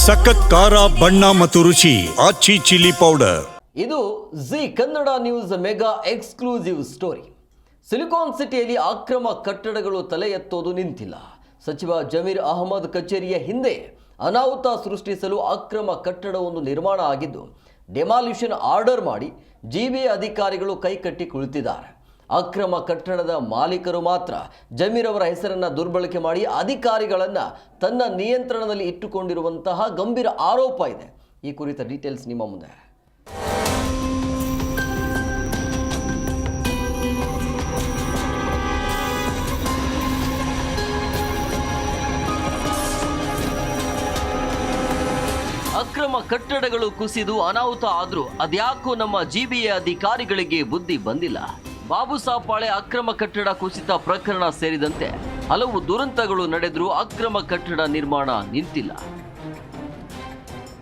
ಸಖತ್ ಖಾರ ಬಣ್ಣ ಮತ್ತು ರುಚಿ ಆಚಿ ಚಿಲ್ಲಿ ಪೌಡರ್. ಇದು G Kannada news mega exclusive story. Silicon ಸಿಟಿಯಲ್ಲಿ ಅಕ್ರಮ ಕಟ್ಟಡಗಳು ತಲೆ ಎತ್ತೋದು ನಿಂತಿಲ್ಲ. ಸಚಿವ ಜಮೀರ್ ಅಹಮದ್ ಕಚೇರಿಯ ಹಿಂದೆ ಅನಾಹುತ ಸೃಷ್ಟಿಸಲು ಅಕ್ರಮ ಕಟ್ಟಡವೊಂದು ನಿರ್ಮಾಣ ಆಗಿದ್ದು ಡೆಮಾಲಿಷನ್ ಆರ್ಡರ್ ಮಾಡಿ ಜಿಬಿಎ ಅಧಿಕಾರಿಗಳು ಕೈಕಟ್ಟಿ ಕುಳಿತಿದ್ದಾರೆ. ಅಕ್ರಮ ಕಟ್ಟಡದ ಮಾಲೀಕರು ಮಾತ್ರ ಜಮೀರ್ ಅವರ ಹೆಸರನ್ನು ದುರ್ಬಳಕೆ ಮಾಡಿ ಅಧಿಕಾರಿಗಳನ್ನು ತನ್ನ ನಿಯಂತ್ರಣದಲ್ಲಿ ಇಟ್ಟುಕೊಂಡಿರುವಂತಹ ಗಂಭೀರ ಆರೋಪ ಇದೆ. ಈ ಕುರಿತ ಡೀಟೇಲ್ಸ್ ನಿಮ್ಮ ಮುಂದೆ. ಅಕ್ರಮ ಕಟ್ಟಡಗಳು ಕುಸಿದು ಅನಾಹುತ ಆದ್ರೂ ಅದ್ಯಾಕೋ ನಮ್ಮ ಜಿಬಿಎ ಅಧಿಕಾರಿಗಳಿಗೆ ಬುದ್ಧಿ ಬಂದಿಲ್ಲ. ಬಾಬು ಸಾಪಾಳೆ ಅಕ್ರಮ ಕಟ್ಟಡ ಕುಸಿತ ಪ್ರಕರಣ ಸೇರಿದಂತೆ ಹಲವು ದುರಂತಗಳು ನಡೆದರೂ ಅಕ್ರಮ ಕಟ್ಟಡ ನಿರ್ಮಾಣ ನಿಂತಿಲ್ಲ.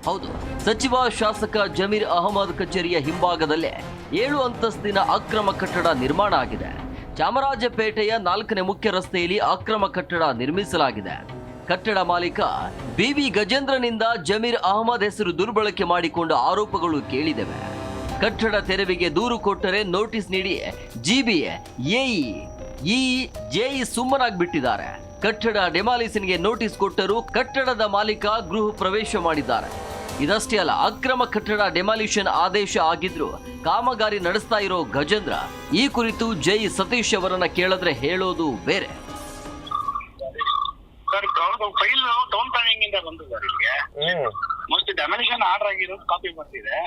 ಹೌದು, ಸಚಿವ ಶಾಸಕ ಜಮೀರ್ ಅಹಮದ್ ಕಚೇರಿಯ ಹಿಂಭಾಗದಲ್ಲೇ 7 ಅಂತಸ್ತಿನ ಅಕ್ರಮ ಕಟ್ಟಡ ನಿರ್ಮಾಣ ಆಗಿದೆ. ಚಾಮರಾಜಪೇಟೆಯ 4ನೇ ಮುಖ್ಯ ರಸ್ತೆಯಲ್ಲಿ ಅಕ್ರಮ ಕಟ್ಟಡ ನಿರ್ಮಿಸಲಾಗಿದೆ. ಕಟ್ಟಡ ಮಾಲೀಕ ಬಿವಿ ಗಜೇಂದ್ರನಿಂದ ಜಮೀರ್ ಅಹಮದ್ ಹೆಸರು ದುರ್ಬಳಕೆ ಮಾಡಿಕೊಂಡ ಆರೋಪಗಳು ಕೇಳಿದವೆ. ಕಟ್ಟಡ ತೆರವಿಗೆ ದೂರು ಕೊಟ್ಟರೆ ನೋಟಿಸ್ ನೀಡಿ ಜಿಬಿಎ, ಎಇ, ಜೆಇ ಸುಮ್ಮನಾಗ್ಬಿಟ್ಟಿದ್ದಾರೆ. ಕಟ್ಟಡ ಡೆಮಾಲಿಷನ್ಗೆ ನೋಟಿಸ್ ಕೊಟ್ಟರೂ ಕಟ್ಟಡದ ಮಾಲೀಕ ಗೃಹ ಪ್ರವೇಶ ಮಾಡಿದ್ದಾರೆ. ಇದಷ್ಟೇ ಅಲ್ಲ, ಅಕ್ರಮ ಕಟ್ಟಡ ಡೆಮಾಲಿಷನ್ ಆದೇಶ ಆಗಿದ್ರು ಕಾಮಗಾರಿ ನಡೆಸ್ತಾ ಇರೋ ಗಜೇಂದ್ರ ಈ ಕುರಿತು ಜೈ ಸತೀಶ್ ಅವರನ್ನ ಕೇಳಿದ್ರೆ ಹೇಳೋದು ಬೇರೆ. ಸರ್, ಫೈಲ್ ಟೌನ್ ಪ್ಲಾನಿಂಗ್ ಇಂದ ಬಂದು ಸರ್ ಇಲ್ಲಿಗೆ ಮೋಸ್ಟ್ಲಿ ಡೆಮಾಲಿಷನ್ ಆರ್ಡರ್ ಆಗಿರೋದು ಕಾಪಿ ಬಂದಿದೆ.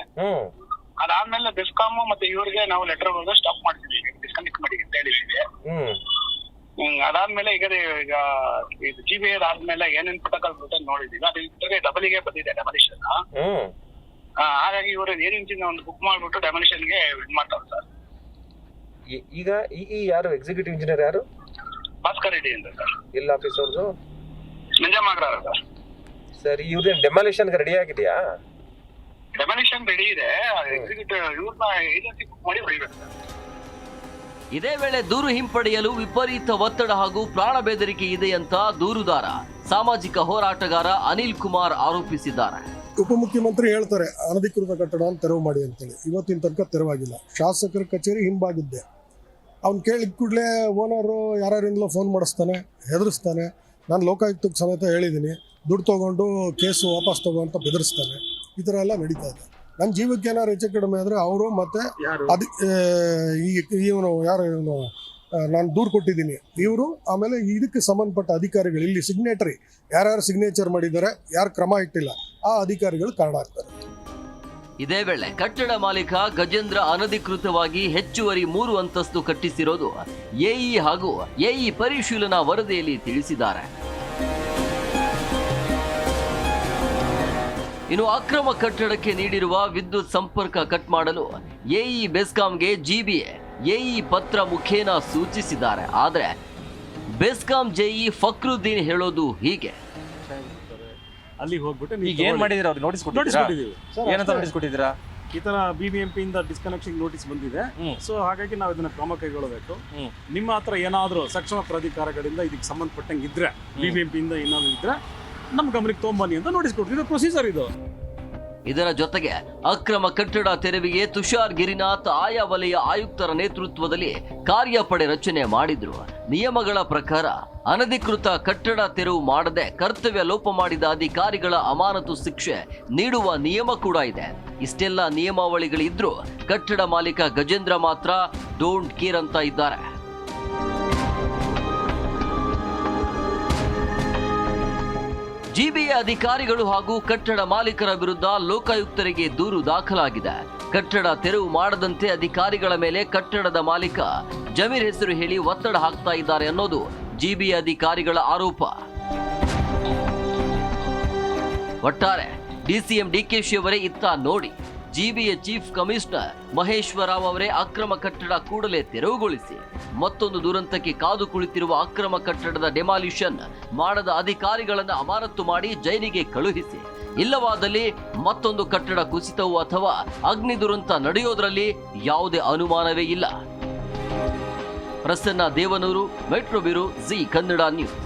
ಅದಾದ್ಮೇಲೆ ಬೆಸ್ಕಾಮ್ ಮತ್ತೆ ಇವ್ರಿಗೆ ನಾವು ಲೆಟರ್ ಬರೆದು ಸ್ಟಾಪ್ ಮಾಡ್ತಿದೀವಿ, ಡಿಸ್ಕನೆಕ್ಟ್ ಮಾಡಿ ಅಂತ ಹೇಳಿದೀವಿ. ಅದಾದ್ಮೇಲೆ ಈಗ ಜಿಬಿಎ ಆದ್ಮೇಲೆ ಏನೇನ್ ಪ್ರೋಟೋಕಾಲ್ ಬರುತ್ತೆ ನೋಡಿದೀವಿ. ಅದು ಡಬಲಿಗೆ ಬಂದಿದೆ ಡೆಮಾಲಿಷನ್. ಹಾಗಾಗಿ ಇವರು ಏಜೆನ್ಸಿನ ಒಂದು ಬುಕ್ ಮಾಡ್ಬಿಟ್ಟು ಡೆಮಾಲಿಷನ್ಗೆ ಇದು ಮಾಡ್ತಾರೆ ಸರ್. ಈಗ ಈ ಯಾರು ಎಕ್ಸಿಕ್ಯೂಟಿವ್ ಇಂಜಿನಿಯರ್ ಯಾರು? ಭಾಸ್ಕರ್ ರೆಡ್ಡಿ ಅಂತ ಸರ್. ಇಲ್ಲ ಆಫೀಸ್ ಅವ್ರದ್ದು ನಿಜಮಾಗ್ರ ಸರ್. ಸರ್, ಇವ್ರದೇನು ಡೆಮಾಲಿಷನ್ಗೆ ರೆಡಿ ಆಗಿದೆಯಾ? ಡೆಮಾಲಿಷನ್ ರೆಡಿ ಇದೆ. ಎಕ್ಸಿಕ್ಯೂಟಿವ್ ಇವ್ರನ್ನ ಏಜೆನ್ಸಿ ಬುಕ್ ಮಾಡಿ ಹೊಡಿಬೇಕು ಸರ್. ಇದೇ ವೇಳೆ ದೂರು ಹಿಂಪಡೆಯಲು ವಿಪರೀತ ಒತ್ತಡ ಹಾಗೂ ಪ್ರಾಣ ಬೆದರಿಕೆ ಇದೆ ಅಂತ ದೂರುದಾರ ಸಾಮಾಜಿಕ ಹೋರಾಟಗಾರ ಅನಿಲ್ ಕುಮಾರ್ ಆರೋಪಿಸಿದ್ದಾರೆ. ಉಪಮುಖ್ಯಮಂತ್ರಿ ಹೇಳ್ತಾರೆ ಅನಧಿಕೃತ ಕಟ್ಟಡ ತೆರವು ಮಾಡಿ ಅಂತೇಳಿ. ಇವತ್ತಿನ ತನಕ ತೆರವಾಗಿಲ್ಲ. ಶಾಸಕರ ಕಚೇರಿ ಹಿಂಭಾಗಿದ್ದೆ. ಅವ್ನು ಕೇಳಿದ ಕೂಡಲೇ ಓನರು ಯಾರ್ಯಾರಿಂದಲೋ ಫೋನ್ ಮಾಡಿಸ್ತಾನೆ, ಹೆದರಿಸ್ತಾನೆ. ನಾನು ಲೋಕಾಯುಕ್ತಕ್ಕೆ ಸಮೇತ ಹೇಳಿದ್ದೀನಿ, ದುಡ್ಡು ತೊಗೊಂಡು ಕೇಸು ವಾಪಸ್ ತಗೋ ಅಂತ ಬೆದರಿಸ್ತಾನೆ. ಈ ಥರ ಎಲ್ಲ ನಡೀತಾ ಇದೆ. ನನ್ನ ಜೀವಕ್ಕೆ ಏನಾದ್ರು ಹೆಚ್ಚು ಕಡಿಮೆ ಆದರೆ ಅವರು ಮತ್ತೆ ಇವನು ನಾನು ದೂರು ಕೊಟ್ಟಿದ್ದೀನಿ, ಇವರು ಆಮೇಲೆ ಇದಕ್ಕೆ ಸಂಬಂಧಪಟ್ಟ ಅಧಿಕಾರಿಗಳು, ಇಲ್ಲಿ ಸಿಗ್ನೇಟರಿ ಯಾರ್ಯಾರು ಸಿಗ್ನೇಚರ್ ಮಾಡಿದ್ದಾರೆ, ಯಾರು ಕ್ರಮ ಇಟ್ಟಿಲ್ಲ, ಆ ಅಧಿಕಾರಿಗಳು ಕಾರಣ ಆಗ್ತಾರೆ. ಇದೇ ವೇಳೆ ಕಟ್ಟಡ ಮಾಲೀಕ ಗಜೇಂದ್ರ ಅನಧಿಕೃತವಾಗಿ ಹೆಚ್ಚುವರಿ 3 ಅಂತಸ್ತು ಕಟ್ಟಿಸಿರೋದು ಎಇ ಹಾಗೂ ಎಇ ಪರಿಶೀಲನಾ ವರದಿಯಲ್ಲಿ ತಿಳಿಸಿದ್ದಾರೆ. ಇನ್ನು ಅಕ್ರಮ ಕಟ್ಟಡಕ್ಕೆ ನೀಡಿರುವ ವಿದ್ಯುತ್ ಸಂಪರ್ಕ ಕಟ್ ಮಾಡಲು ಎಇ ಬೆಸ್ಕಾಂಗೆ ಜಿಬಿಎ, ಎಇ ಪತ್ರ ಮುಖೇನ ಸೂಚಿಸಿದ್ದಾರೆ. ಆದರೆ ಬೆಸ್ಕಾಂ ಜೆಇ ಫಕ್ರುದ್ದೀನ್ ಹೇಳೋದು ಹೀಗೆ. ಅಲ್ಲಿ ಹೋಗ್ಬಿಟ್ಟು ಈಗ ಏನ್ ಮಾಡಿದಿರಾ? ಅವ್ರಿಗೆ ನೋಟಿಸ್ ಕೊಟ್ಟಿದ್ದೀವಿ. ಏನಂತ ನೋಟಿಸ್ ಕೊಟ್ಟಿದ್ದೀರಾ? ಈ ತರ ಬಿಬಿಎಂಪಿ ಇಂದ ಡಿಸ್ಕನೆಕ್ಷನ್ ನೋಟಿಸ್ ಬಂದಿದೆ. ಸೊ ಹಾಗಾಗಿ ನಾವು ಇದನ್ನ ಕ್ರಮ ಕೈಗೊಳ್ಳಬೇಕು. ನಿಮ್ಮ ಹತ್ರ ಏನಾದರೂ ಸಕ್ಷಮ ಪ್ರಾಧಿಕಾರಗಳಿಂದ ಇದಕ್ಕೆ ಸಂಬಂಧಪಟ್ಟಂಗೆ ಇದ್ರೆ, ಬಿಬಿಎಂಪಿ ಇಂದ ಏನಾದ್ರು ಇದ್ರೆ ನಮ್ಮ ಗಮನಕ್ಕೆ ತೊಗೊಂಬನ್ನಿ ಅಂತ ನೋಟಿಸ್ ಕೊಡ್ತೀವಿ. ಇದು ಪ್ರೊಸೀಜರ್ ಇದು. ಇದರ ಜೊತೆಗೆ ಅಕ್ರಮ ಕಟ್ಟಡ ತೆರವಿಗೆ ತುಷಾರ್ ಗಿರಿನಾಥ್ ಆಯಾ ವಲಯ ಆಯುಕ್ತರ ನೇತೃತ್ವದಲ್ಲಿ ಕಾರ್ಯಪಡೆ ರಚನೆ ಮಾಡಿದ್ರು. ನಿಯಮಗಳ ಪ್ರಕಾರ ಅನಧಿಕೃತ ಕಟ್ಟಡ ತೆರವು ಮಾಡದೆ ಕರ್ತವ್ಯ ಲೋಪ ಮಾಡಿದ ಅಧಿಕಾರಿಗಳ ಅಮಾನತು ಶಿಕ್ಷೆ ನೀಡುವ ನಿಯಮ ಕೂಡ ಇದೆ. ಇಷ್ಟೆಲ್ಲ ನಿಯಮಾವಳಿಗಳಿದ್ರೂ ಕಟ್ಟಡ ಮಾಲೀಕ ಗಜೇಂದ್ರ ಮಾತ್ರ ಡೋಂಟ್ ಕೇರ್ ಅಂತ ಇದ್ದಾರೆ. ಜಿಬಿಎ ಅಧಿಕಾರಿಗಳು ಹಾಗೂ ಕಟ್ಟಡ ಮಾಲೀಕರ ವಿರುದ್ಧ ಲೋಕಾಯುಕ್ತರಿಗೆ ದೂರು ದಾಖಲಾಗಿದೆ. ಕಟ್ಟಡ ತೆರವು ಮಾಡದಂತೆ ಅಧಿಕಾರಿಗಳ ಮೇಲೆ ಕಟ್ಟಡದ ಮಾಲೀಕ ಜಮೀರ್ ಹೆಸರು ಹೇಳಿ ಒತ್ತಡ ಹಾಕ್ತಾ ಇದ್ದಾರೆ ಅನ್ನೋದು ಜಿಬಿಎ ಅಧಿಕಾರಿಗಳ ಆರೋಪ. ಒಟ್ಟಾರೆ ಡಿಸಿಎಂ ಡಿಕೆಶಿ ಅವರೇ ಇತ್ತ ನೋಡಿ, GBA chief commissioner Maheshwara Rao ಅವರೇ ಅಕ್ರಮ ಕಟ್ಟಡ ಕೂಡಲೇ ತೆರವುಗೊಳಿಸಿ. ಮತ್ತೊಂದು ದುರಂತಕ್ಕೆ ಕಾದು ಕುಳಿತಿರುವ ಅಕ್ರಮ ಕಟ್ಟಡದ ಡೆಮಾಲಿಷನ್ ಮಾಡದ ಅಧಿಕಾರಿಗಳನ್ನು ಅಮಾನತು ಮಾಡಿ ಜೈಲಿಗೆ ಕಳುಹಿಸಿ. ಇಲ್ಲವಾದಲ್ಲಿ ಮತ್ತೊಂದು ಕಟ್ಟಡ ಕುಸಿತವು ಅಥವಾ ಅಗ್ನಿ ದುರಂತ ನಡೆಯೋದ್ರಲ್ಲಿ ಯಾವುದೇ ಅನುಮಾನವೇ ಇಲ್ಲ. Prasanna Devanur, metro bureau, Zee Kannada news.